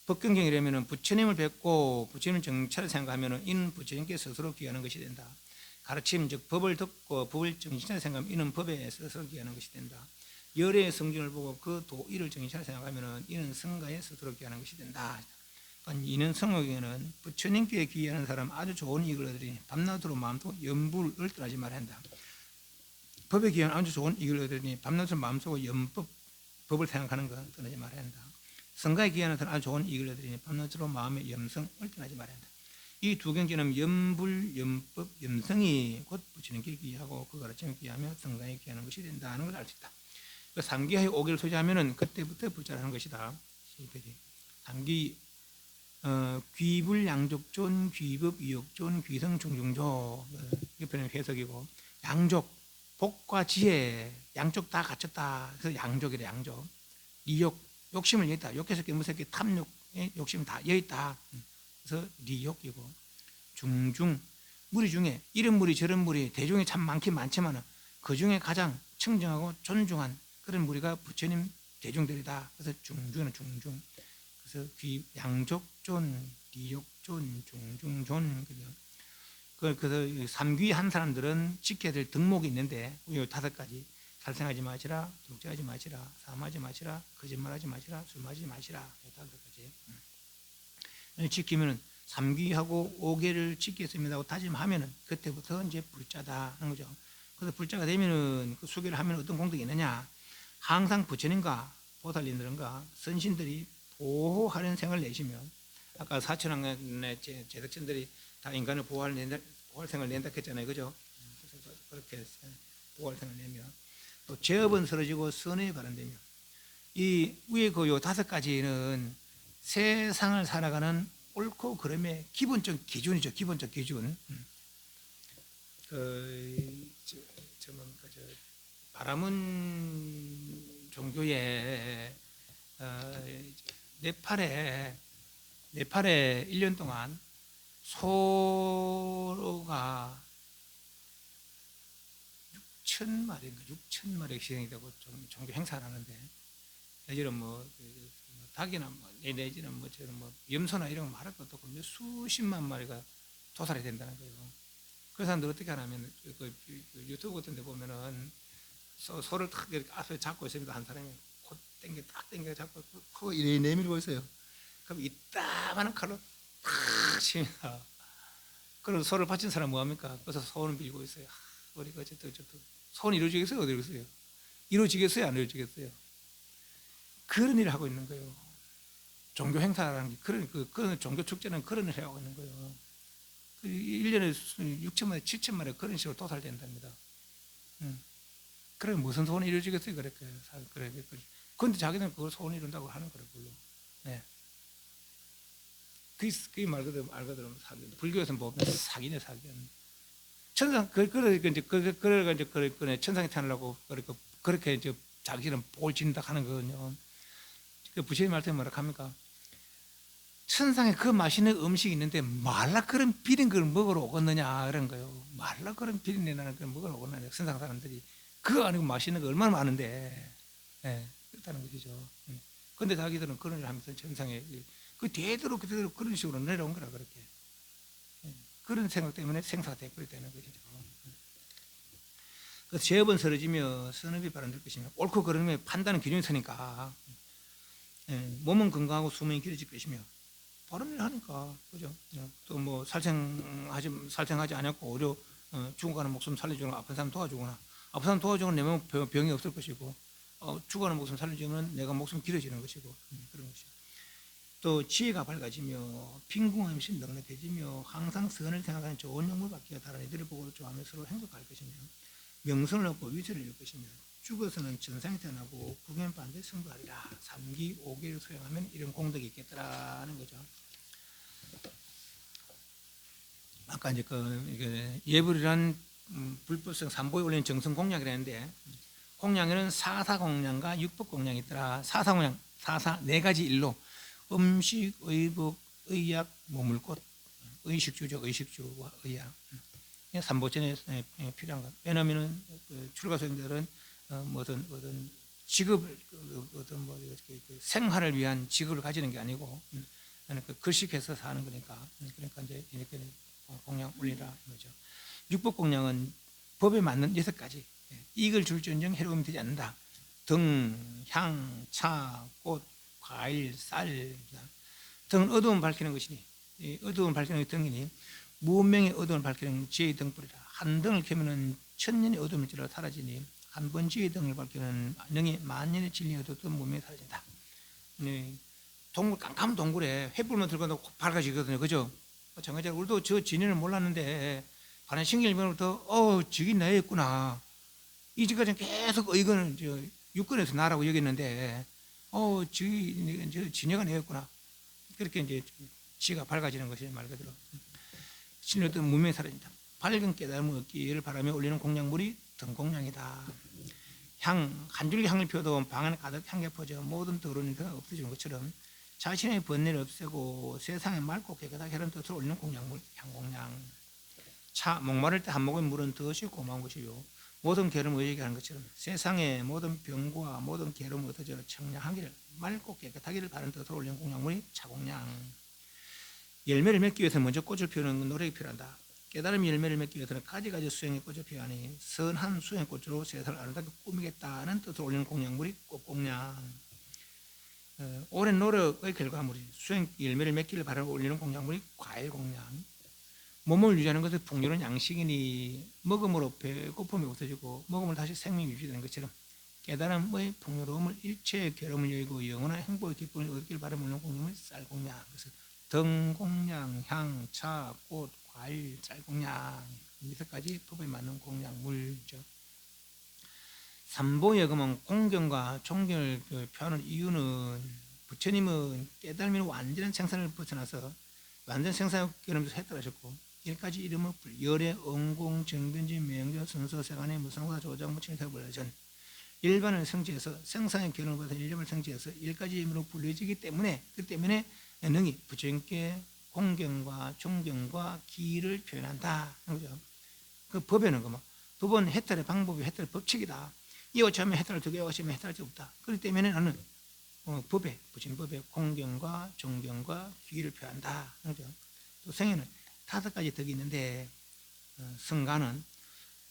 법경경이라면은 부처님을 뵙고 부처님 정찰을 생각하면은 이는 부처님께 스스로 귀하는 것이 된다. 가르침 즉 법을 듣고 법을 정신차려 생각하면 이는 법에 스스로 귀하는 것이 된다. 열의 성준을 보고 그 도의를 정신차려 생각하면은 이는 성가에 스스로 귀하는 것이 된다. 이는 성경에는 부처님께 귀하는 사람 아주 좋은 이익을 얻으리니 밤낮으로 마음도 염불을 떠나지 말아야 한다. 법에 귀한 아주 좋은 이익을 얻으리니 밤낮으로 마음속으로 법을 생각하는 것 떠나지 말아야 한다. 성가에 귀하는 사람 아주 좋은 이익을 얻으리니 밤낮으로 마음의 염성을 떠나지 말아야 한다. 이 두 경지는 염불, 염법, 염성이 곧 부처님께 귀하고 그 가르침에 귀하며 성가에 귀하는 것이 된다는 걸 알 수 있다. 3기하에 5개를 소지하면은 그때부터 불자라는 것이다. 3기 귀불 양족존 귀법 이욕존 귀성 중중조 이편의 해석이고, 양족 복과 지혜 양쪽 다 갖췄다. 그래서 양족이래. 양족 리욕 욕심을 여있다. 욕해서 깨무새끼 탐욕 욕심 다 여있다. 그래서 리욕이고, 중중 무리 중에 이런 무리 저런 무리 대중이 참 많긴 많지만 그 중에 가장 청정하고 존중한 그런 무리가 부처님 대중들이다. 그래서 중중은 중중. 그래서 양족존, 리욕존, 중중존. 그래서 삼귀한 사람들은 지켜야 될 등목이 있는데 이 5가지: 살생하지 마시라, 독재하지 마시라, 사마하지 마시라, 거짓말하지 마시라, 술 마시지 마시라. 5가지 지키면은 3귀하고 5개를 지켰습니다 하고 다짐하면은 그때부터 이제 불자다 하는 거죠. 그래서 불자가 되면은 그 수계를 하면 어떤 공덕이 있느냐? 항상 부처님과 보살님들과 선신들이 보호하는 생활을 내시면, 아까 사천왕의 제덕천들이 다 인간을 보호할 생활을 낸다 했잖아요. 그죠? 그렇게 보호할 생활을 내면 또 죄업은 쓰러지고 선의 발현되며, 이 위에 그 요 5가지는 세상을 살아가는 옳고 그름의 기본적 기준이죠. 기본적 기준. 바라문 종교의 네팔에 1년 동안 소가 6,000마리가 희생이 되고 종교 행사를 하는데, 예전에 닭이나 내지는 염소나 이런 거 말할 것도 없고 수십만 마리가 도살이 된다는 거예요. 그 사람들 어떻게 하냐면 유튜브 같은 데 보면은 소를 탁 이렇게 앞에 잡고 있습니다. 한 사람이 딱 땡겨 잡고 코 이래 내밀고 있어요. 그럼 이따만한 칼로 탁 칩니다. 그럼 소를 바친 사람 뭐합니까? 그래서 소는 빌고 있어요. 우리가 어쨌든 소는 이루어지겠어요? 어디 이루어지겠어요? 이루어지겠어요? 안 이루어지겠어요? 그런 일을 하고 있는 거예요. 종교 행사라는 게 그런 종교 축제는 그런 일을 하고 있는 거예요. 1년에 6천마리, 7천마리 그런 식으로 도살된답니다. 그래 무슨 소원이 이루어지겠어요? 그래. 그런데 자기는 그걸 소원이 이룬다고 하는 거예요. 네. 그게 말 그대로 사기. 불교에서 보면 사기네, 사기. 천상 그래 천상에 태어나려고 그렇게 이제 자기는 복을 짓는다 하는 거거든요. 부처님 말씀에 뭐라 합니까? 천상에 그 맛있는 음식이 있는데 말라 그런 비린 걸 먹으러 오겠느냐 그런 거예요. 말라 그런 비린내 나는 걸 먹으러 오겠느냐. 천상 사람들이 그거 아니고 맛있는 거 얼마나 많은데, 그렇다는 것이죠. 그런데 자기들은 그런 일을 하면서 천상에 그대로 그런 식으로 내려온 거라. 그렇게 그런 생각 때문에 생사가 되버리다는 것이죠. 그래서 죄업은 쓰러지며 선업이 발현될 것이며, 옳고 그름의 판단은 기준이 서니까 몸은 건강하고 수명이 길어질 것이며 바른 일 하니까 그죠? 또 뭐 살생하지 않았고 오히려 죽어가는 목숨 살려주거나 아픈 사람 도와주거나 아픈 사람 도와주거나 내 몸에 병이 없을 것이고 죽어가는 목숨 살려주면 내가 목숨 길어지는 것이고 그런 것이죠. 또 지혜가 밝아지며 빈궁함이 넉넉해지며 항상 선을 생각하는 좋은 영물 받기가 다른 이들을 보고 좋아하며 서로 행복할 것이며 명성을 얻고 위세를 이룰 것이며 죽어서는 전상에 태어나고 구경은 반드시 승부하리라. 3기 5기를 수행하면 이런 공덕이 있겠더라는 거죠. 아까 이제 예불이란 불법성 삼보에 올리는 정성 공약이라는데 공약에는 사사공양과 육법공양이 있더라. 사사공양, 네 가지 일로 음식, 의복, 의약, 머물곳, 의식주죠. 의식주와 의약. 삼보전에 필요한 것. 왜냐하면 출가소행들은 어떤 직업을 생활을 위한 직업을 가지는 게 아니고 글식해서 사는 거니까 그러니까 이제 이렇게 공양 올리라 이거죠. 육법 공양은 법에 맞는 6가지 이익을 줄지언정 해로움이 되지 않는다. 등, 향, 차, 꽃, 과일, 쌀. 등은 어두움을 밝히는 것이니 어두움을 밝히는 등이니 무명의 어두움을 밝히는 지혜의 등불이라. 한 등을 켜면 천년의 어둠이 찔러 사라지니 한 번 지혜의 등을 밝히는 능히 만년의 진리의 어두운 무명이 사라진다. 동굴 깜깜한 동굴에 횃불만 들고 가도 밝아지거든요. 그죠? 마찬가지로 우리도 저 진리를 몰랐는데 반은 신경일면부터 저기 나였구나. 이제까지 계속 이거는 육권에서 나라고 여겼는데 저기 저 진여가 나였구나. 그렇게 이제 지가 밝아지는 것이 말 그대로 진리의 어떤 무명이 사라진다. 밝은 깨달음을 얻기를 바라며 올리는 공양물이 등공양이다. 한 줄기 향을 피워도 방 안에 가득 향기 퍼져 모든 더러운 것가 없어지는 것처럼 자신의 번뇌를 없애고 세상에 맑고 깨끗하게 하는 뜻을 올리는 공양물, 향공양. 목마를 때 한 모금 물은 더 고마운 것이요 모든 괴로움을 의하게 하는 것처럼 세상의 모든 병과 모든 괴로움을 얻어져 청량하기를 맑고 깨끗하기를 바라는 뜻을 올리는 공양물이 차공양. 열매를 맺기 위해서는 먼저 꽃을 피우는 노력이 필요하다. 깨달음 열매를 맺기 위해서는 가지가지 수행의 꽃을 피우니 선한 수행의 꽃으로 세상을 아름답게 꾸미겠다는 뜻을 올리는 공양물이 꽃공양. 오랜 노력의 결과물이 수행 열매를 맺기를 바라고 올리는 공양물이 과일공양. 몸을 유지하는 것은 풍요로운 양식이니 먹음으로 배고픔이 없어지고 먹음으로 다시 생명이 유지되는 것처럼 깨달음의 풍요로움을 일체의 괴로움을 여기고 영원한 행복의 기쁨을 얻기를 바라며 올리는 공양물이 쌀공양. 그래서 등공양, 향, 차, 꽃, 과일, 쌀공양 여기서까지 법에 맞는 공양물이죠. 삼보여금은 공경과 존경을 표하는 이유는 부처님은 깨달음이 완전한 생산을 벗어나서 완전 생산을 경험에서 했다하셨고 1가지 이름을 열의 응공, 정변지, 명조, 순서, 세간의 무상보다 조장, 무칭, 대불전 일반을 성취해서 생산의 결론을 받은 일념을 성취해서 1가지 이름으로 불려지기 때문에 그 때문에 능히 부처님께 공경과 존경과 기를 표현한다. 그죠? 그 법에는 두 번 해탈의 방법이 해탈의 법칙이다. 이어치하면 해탈을 두개 이어치하면 해탈할 수 없다. 그렇기 때문에 나는 부처님 법에 공경과 존경과 기를 표한다. 그죠? 또 생에는 5가지 덕이 있는데 성가는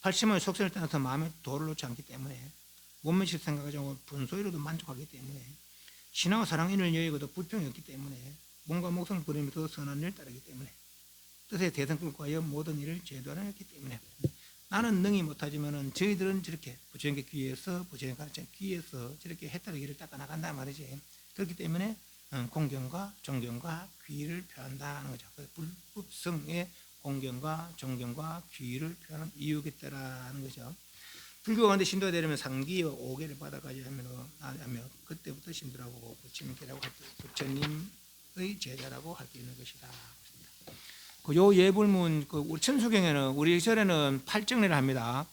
80만의 속세를 떠나서 마음의 도를 놓지 않기 때문에 몸매식 생각하고 분소이로도 만족하기 때문에 신하와 사랑 인을 여의고도 불평이 없기 때문에 몸과 목숨을 버리면서 선한 일을 따르기 때문에 뜻의 대성을 구하여 모든 일을 제도하는 했기 때문에 나는 능히 못하지만은 저희들은 저렇게 부처님께 귀해서 부처님 가르쳐 귀해서 저렇게 해탈의 길을 닦아 나간단 말이지. 그렇기 때문에 공경과 존경과 귀를 표한다는 거죠. 불법성의 공경과 존경과 귀를 표하는 이유겠다라는 거죠. 불교가 근데 신도가 되려면 3기와 5기를 받아가지고 하면 그때부터 신도라고 부처님께라고 할 때 부처님의 제자라고 할 수 있는 것이다. 요 예불문 우리 천수경에는 우리 절에는 8정례를 합니다.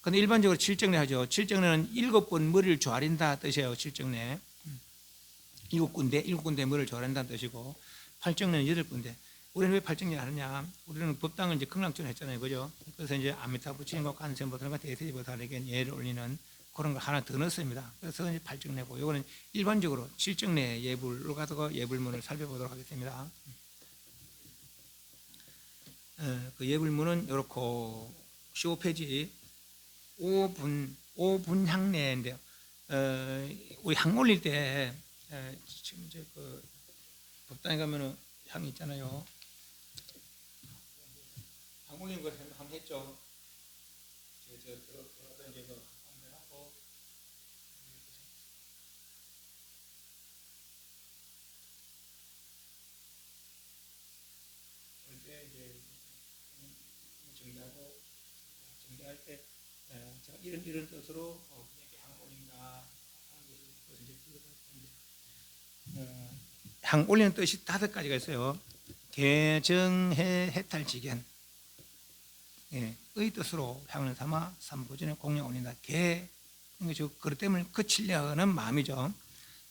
근데 일반적으로 7정례 하죠. 7정례는 7번 머리를 조아린다 뜻이에요. 7정례 7군데 머리를 조아린다는 뜻이고 8정례는 8군데. 우리는 왜 8정례 하느냐? 우리는 법당을 이제 극락전 했잖아요. 그죠? 그래서 이제 아미타 부처님과 관세음보살과 대세지보살에게 예를 올리는 그런 걸 하나 더 넣습니다. 그래서 이제 8정례고 이거는 일반적으로 7정례 예불로 가서 예불문을 살펴보도록 하겠습니다. 그 예불문은 이렇게 15페이지 5분향례인데요. 우리 향 올릴 때 지금 이제 그 법당에 가면은 향이 있잖아요. 향 올린 거 한번 했죠. 들어서 이제 그 한번 하고 이제 정리하고 정리할 때 제가 이런 뜻으로 이렇게 향 올린다 하는 것을 이제 향 올리는 뜻이 5가지가 있어요. 개정해 해탈지견. 예, 의 뜻으로 향을 삼아 삼보전에 공양 올린다. 개, 저 그릇됨을 그치려 하는 마음이죠.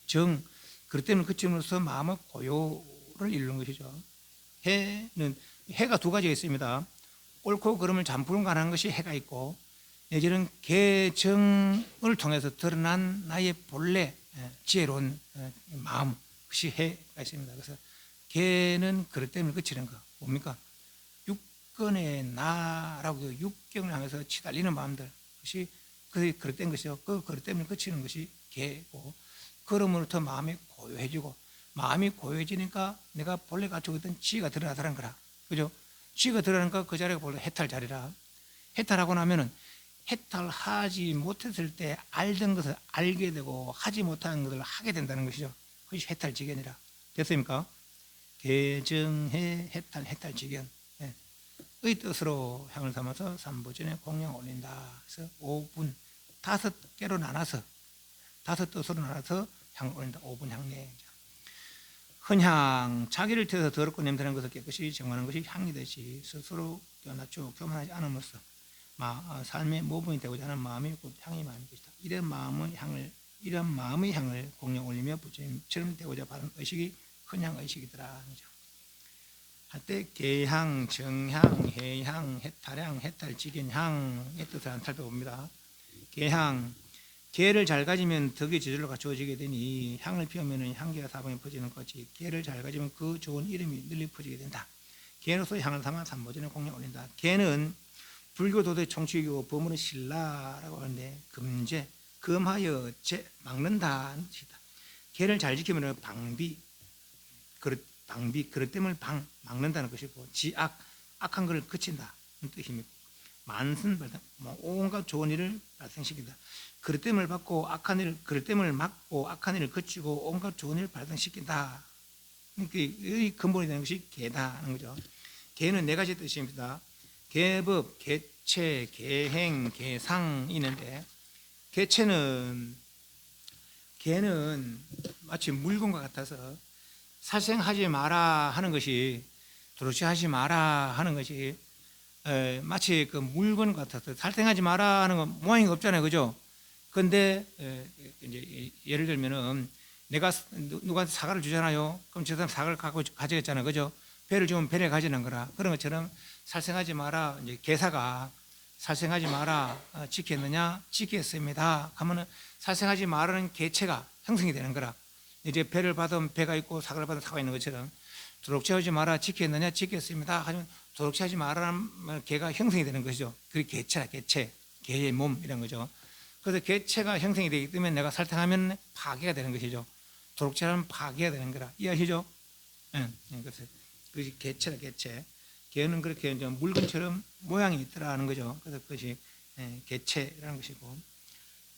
정, 그릇됨을 그침으로써 마음의 고요를 이루는 것이죠. 해는 해가 2가지가 있습니다. 옳고 그름을 잠불가능한 것이 해가 있고, 내지는 개정을 통해서 드러난 나의 본래 지혜로운 마음, 그것이 해가 있습니다. 그래서 개는 그릇됨을 그치는 거 뭡니까? 육근의 나라고 육경을 향해서 치달리는 마음들, 그것이 그릇된 것이죠. 그 그릇됨을 그치는 것이 개고, 그러므로부터 마음이 고요해지고, 마음이 고요해지니까 내가 본래 갖추고 있던 지혜가 드러나더란 거라. 그죠? 지혜가 드러나니까 그 자리가 본래 해탈 자리라. 해탈하고 나면은 해탈하지 못했을 때 알던 것을 알게 되고 하지 못한 것을 하게 된다는 것이죠. 그것이 해탈지견이라. 됐습니까? 개정해 해탈지견. 예. 의 뜻으로 향을 담아서 삼보전에 공양 올린다. 그래서 5분 5개로 나눠서 5뜻으로 나눠서 향을 올린다. 5분 향내. 헌향, 자기를 태워서 더럽고 냄새나는 것을 깨끗이 정하는 것이 향이듯이 스스로 낮추고 교만하지 않음으로써 삶의 모범이 되고자 하는 마음이 곧 향의 마음이 것이다. 이런 마음의 향을 공양 올리며 부처님처럼 되고자 바라는 의식이 헌향 의식이더라. 할때 개향, 정향, 해향, 해탈향, 해탈지견향의 뜻을 한번 살펴봅니다. 개향, 개를 잘 가지면 덕이 저절로 갖추어지게 되니 향을 피우면 향기가 사방에 퍼지는 것이 개를 잘 가지면 그 좋은 이름이 널리 퍼지게 된다. 개로서 향을 담아 삼보전에 공양 올린다. 개는 불교 도도의 총칙이고 범으로 신라라고 하는데 금제, 금하여 막는다는 뜻이다. 개를 잘 지키면 방비, 그릇됨을 막는다는 것이고, 지악, 악한 것을 그친다는 뜻입니다. 만선 발생, 온갖 좋은 일을 발생시킨다. 그릇됨을 받고 악한 일, 그릇됨을 막고 악한 일을 그치고 온갖 좋은 일을 발생시킨다. 이 근본이 되는 것이 개다는 거죠. 개는 4가지 뜻입니다. 개법, 개체, 개행, 개상이 있는데, 개체는 개는 마치 물건과 같아서 살생하지 마라 하는 것이, 도로시 하지 마라 하는 것이 마치 그 물건 같아서 살생하지 마라 하는 건 모양이 없잖아요, 그죠? 근데 이제 예를 들면은 내가 누구한테 사과를 주잖아요. 그럼 저 사람 사과를 가져갔잖아요, 그죠? 배를 주면 배를 가지는 거라. 그런 것처럼 살생하지 마라, 이제 개사가 살생하지 마라 지켰느냐? 지켰습니다. 하면은 살생하지 말라는 개체가 형성이 되는 거라. 이제 배를 받으면 배가 있고 사과를 받으면 사과가 있는 것처럼 도록취하지 마라 지켰느냐? 지켰습니다. 하지만 도록취하지 마라는 개가 형성이 되는 것이죠. 그게 개체라, 개체, 개의 몸 이런 거죠. 그래서 개체가 형성이 되기 때문에 내가 살생하면 파괴가 되는 것이죠. 도록취하면 파괴가 되는 거라. 이해하시죠? 그래서 그것이 개체라, 개체. 개는 그렇게 이제 물건처럼 모양이 있더라는 거죠. 그래서 그것이 개체라는 것이고,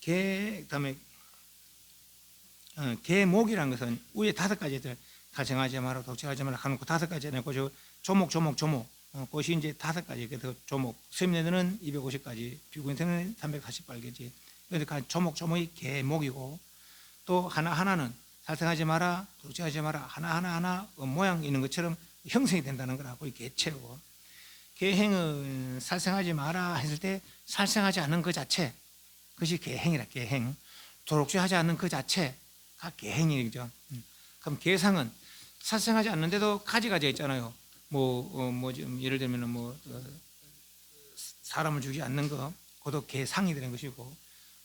그다음에 개목이라는 것은 위에 5가지들 살생하지 마라, 도록취하지 마라 하는 그 5가지 내고 조목, 그것이 이제 5가지. 그래서 조목, 서민에는 250가지, 비구인에는 348개지. 그러니까 조목이 개목이고, 또 하나하나는 살생하지 마라, 도록취하지 마라 하나 모양 있는 것처럼 형성이 된다는 거라. 그게 개체고, 개행은 살생하지 마라 했을 때 살생하지 않는 그 자체, 그것이 개행이라. 개행, 도록취하지 않는 그 자체가 개행이죠. 그럼 개상은 살생하지 않는데도 가지가 있잖아요. 예를 들면 사람을 죽이지 않는 거, 그것도 개상이 되는 것이고,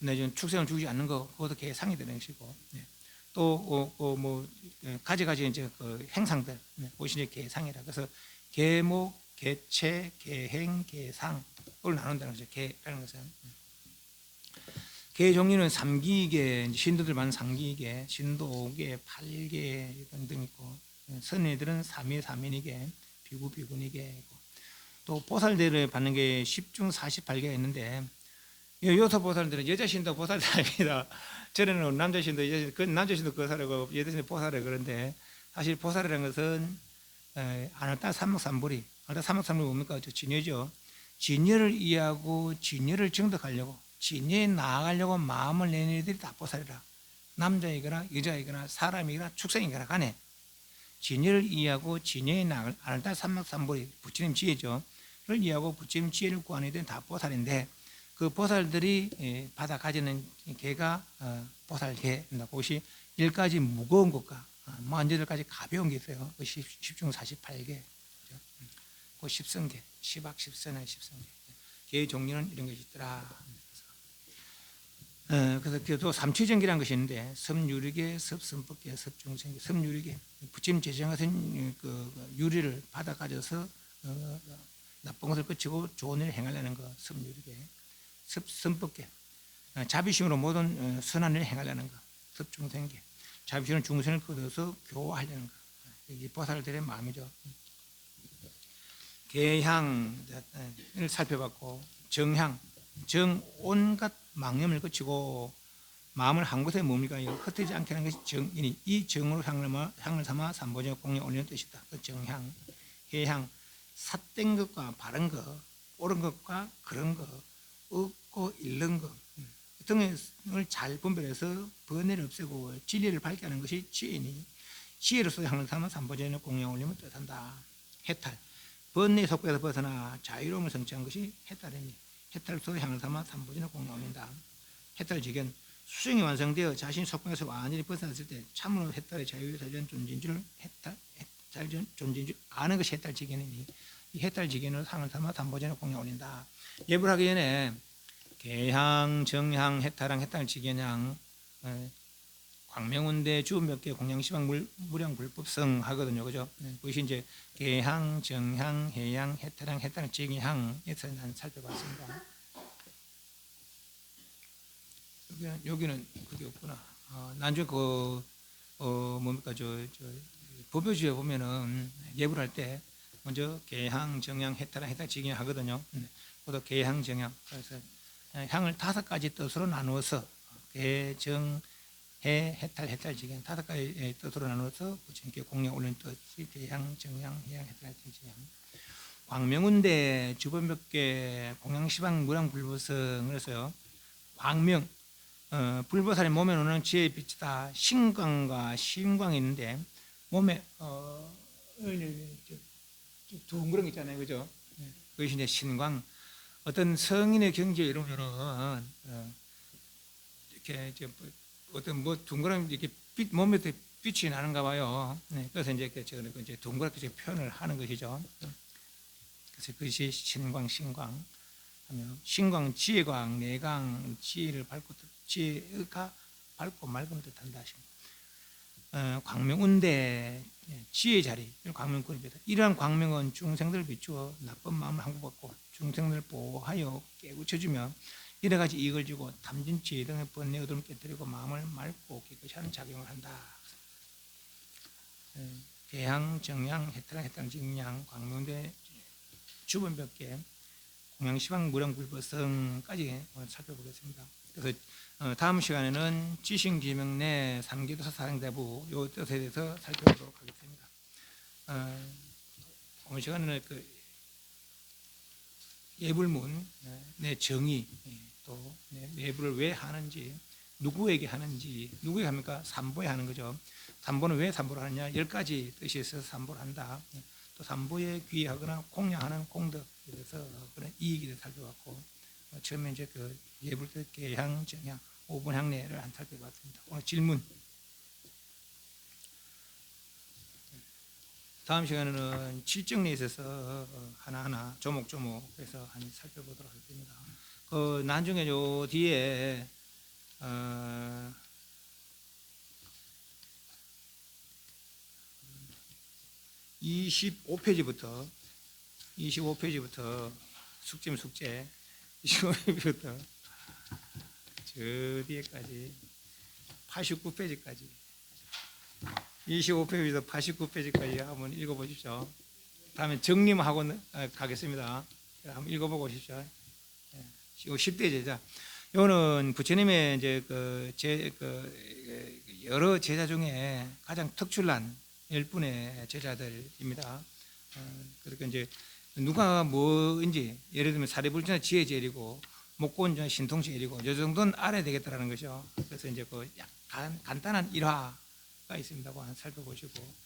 내지는 축생을 죽이지 않는 거, 그것도 개상이 되는 것이고, 또 가지가지 이제 그 행상들, 그것이 이제 개상이라. 그래서 개목, 개체, 개행, 개상을 나눈다는 거죠. 개라는 것은. 개 종류는 삼기계, 신도들 많은 삼기계, 신도 5개, 8개 등등 있고, 선인들은 3위, 3인이계, 비구, 비구니계, 또 보살들을 받는 게 10중 48개가 있는데, 요소 보살들은 여자 신도 보살입니다. 저는 남자 신도, 남자 신도 보살이고 여자 신도 보살이 그런데, 사실 보살이라는 것은 아나타 삼목삼보리, 아나타 삼목삼보리 뭡니까? 진여죠. 진여를 이해하고 진여를 정득하려고, 진여에 나아가려고 마음을 내는 애들이 다 보살이라. 남자이거나 여자이거나 사람이거나 축생이거나 간에 진여를 이해하고 진여에 나아갈 아나타 삼목삼보리, 부처님 지혜죠. 를 이해하고 부처님 지혜를 구하는 애들은 다 보살인데, 그 보살들이 받아 가지는 개가 보살개, 그것이 10가지 무거운 것과 48가지 가벼운 게 있어요. 그 10중 48개, 그 10성계, 10악 10선의 10성계. 개의 종류는 이런 것이 있더라. 그래서 또 삼취정기라는 것이 있는데, 섬유리계, 섭선법계, 섭중생계, 섬유리계, 부처님 제정하신 그 유리를 받아 가져서 나쁜 것을 끝이고 좋은 일을 행하려는 거, 섬유리계. 섭선법계, 자비심으로 모든 선한 일을 행하려는 것, 섭중생계. 자비심으로 중생을 거둬서 교화하려는 것. 이게 보살들의 마음이죠. 개향을 살펴봤고, 정향, 정 온갖 망념을 거치고 마음을 한 곳에 머물니까 흩어지지 않게 하는 것이 정이니, 이 정으로 향을 삼아 삼보전에 공양 올리는 뜻이다. 그 정향, 해향, 삿된 것과 바른 것, 옳은 것과 그런 것, 없고 잃는 것 등을 잘 분별해서 번뇌를 없애고 진리를 밝게 하는 것이 지혜니, 지혜로서 향을 삼아 삼보전에 공양 올림을 뜻한다. 해탈, 번뇌 속에서 벗어나 자유로움을 성취한 것이 해탈이니, 해탈로서 향을 삼아 삼보전에 공양 올린다. 해탈 직연, 수정이 완성되어 자신 속에서 완전히 벗어났을 때 참으로 해탈의 자유의 자전 존재인 줄 존재인 줄 아는 것이 해탈 직연이니, 이 해탈 직연으로 상을 삼아 삼보전에 공양 올린다. 예불 하기 전에 개향, 정향, 해탈향, 해탈 직연향, 광명운대, 주음 몇 개, 공양시방, 무량, 불법성 하거든요, 그죠? 그것이 이제 개향, 정향, 해향, 해탈향, 해탈 직연향에서 난 살펴봤습니다. 여기는 그게 없구나. 나중에 뭡니까, 법요주에 보면은 예불할 때 먼저 개향, 정향, 해탈향, 해탈 직연 하거든요. 또 개향, 정향. 그래서 향을 5가지 뜻으로 나누어서 개, 정, 해, 해탈 직연 5가지 뜻으로 나누어서 부처님께 공양 올린 뜻이 개향, 정향, 해향, 해탈 직연. 광명운대, 주범벽계, 공양시방, 무량, 불보성. 그래서요, 광명, 불보살의 몸에 오는 지혜의 빛이다. 신광과 심광이 있는데, 몸에 둥그런 거 있잖아요, 그죠? 그것이 이제 신광. 어떤 성인의 경지에 이르면은 이렇게 어떤 둥그런 이렇게 몸에 빛이 나는가 봐요. 그래서 이제 이제 둥그렇게 표현을 하는 것이죠. 그래서 그것이 신광, 하면 신광, 지혜광, 내광, 지혜를 밝고 지혜가 밝고 맑은 뜻한다. 광명운대, 지혜의 자리, 광명꾼입니다. 이러한 광명은 중생들을 비추어 나쁜 마음을 항복받고 중생들을 보호하여 깨우쳐주며 여러 가지 이익을 주고 탐진치 등의 번뇌 어둠을 깨뜨리고 마음을 맑고 깨끗이 하는 작용을 한다. 개향, 정향, 해탈, 직향, 광명운대, 주범벽계, 공양시방, 무량, 불보성까지 오늘 살펴보겠습니다. 그래서 다음 시간에는 지식지명내 삼기도사 사상대부 요 뜻에 대해서 살펴보도록 하겠습니다. 오늘 시간에는 예불문, 내 정의, 또 예불을 왜 하는지, 누구에게 하는지, 누구에게 합니까? 삼보에 하는 거죠. 삼보는 왜 삼보를 하느냐? 10가지 뜻이 있어서 삼보를 한다. 또 삼보에 귀하거나 공양하는 공덕에 대해서 그런 이익에 대해서 살펴봤고, 처음에 이제 예불 때 개향, 정향, 5분 향례를 안 살펴봤습니다. 오늘 질문. 다음 시간에는 칠정리에 있어서 하나하나 조목조목해서 한 살펴보도록 하겠습니다. 나중에 요 뒤에 25페이지부터 25페이지부터 숙제 25페이지부터 저 뒤에까지 89페이지까지 25페이지에서 89페이지까지 한번 읽어보십시오. 다음에 정리하고 가겠습니다. 한번 읽어보고 오십시오. 요 10대 제자. 요거는 부처님의 이제 여러 제자 중에 가장 특출난 10분의 제자들입니다. 그러니까 이제 누가 뭐인지 예를 들면 사리불자는 지혜제일이고 목곤자는 신통제일이고 이 정도는 알아야 되겠다라는 거죠. 그래서 이제 그 약간 간단한 일화가 있습니다. 그거 한번 살펴보시고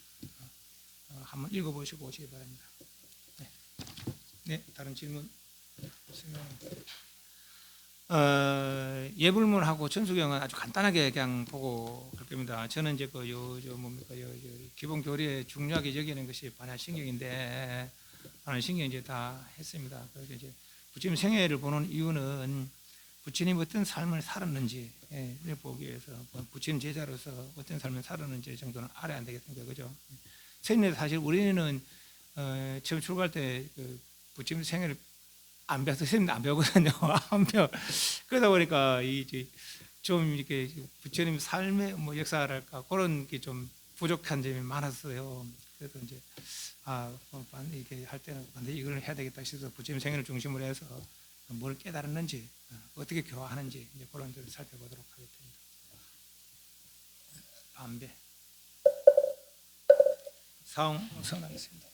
한번 읽어보시고 오시기 바랍니다. 네, 다른 질문 없으면 예불문하고 천수경은 아주 간단하게 그냥 보고 갈 겁니다. 저는 이제 기본 교리에 중요하게 여기는 것이 반야신경인데 반야신경 이제 다 했습니다. 그래서 이제 부처님 생애를 보는 이유는 부처님 어떤 삶을 살았는지를 보기 위해서 부처님 제자로서 어떤 삶을 살았는지 정도는 알아야 안 되겠습니까, 그죠? 선생님 사실 우리는 처음 출가할 때 부처님 생애를 안 배워서 선생님도 안 배우거든요. 안 배워. 그러다 보니까 좀 이렇게 부처님 삶의 뭐 역사랄까 그런 게 좀 부족한 점이 많았어요. 그래서 이제 이렇게 할 때는 반드시 이걸 해야 되겠다 싶어서 부처님 생애를 중심으로 해서 뭘 깨달았는지 어떻게 교화하는지 이제 그런 점을 살펴보도록 하겠습니다. 안배 사ung 선하겠습니다.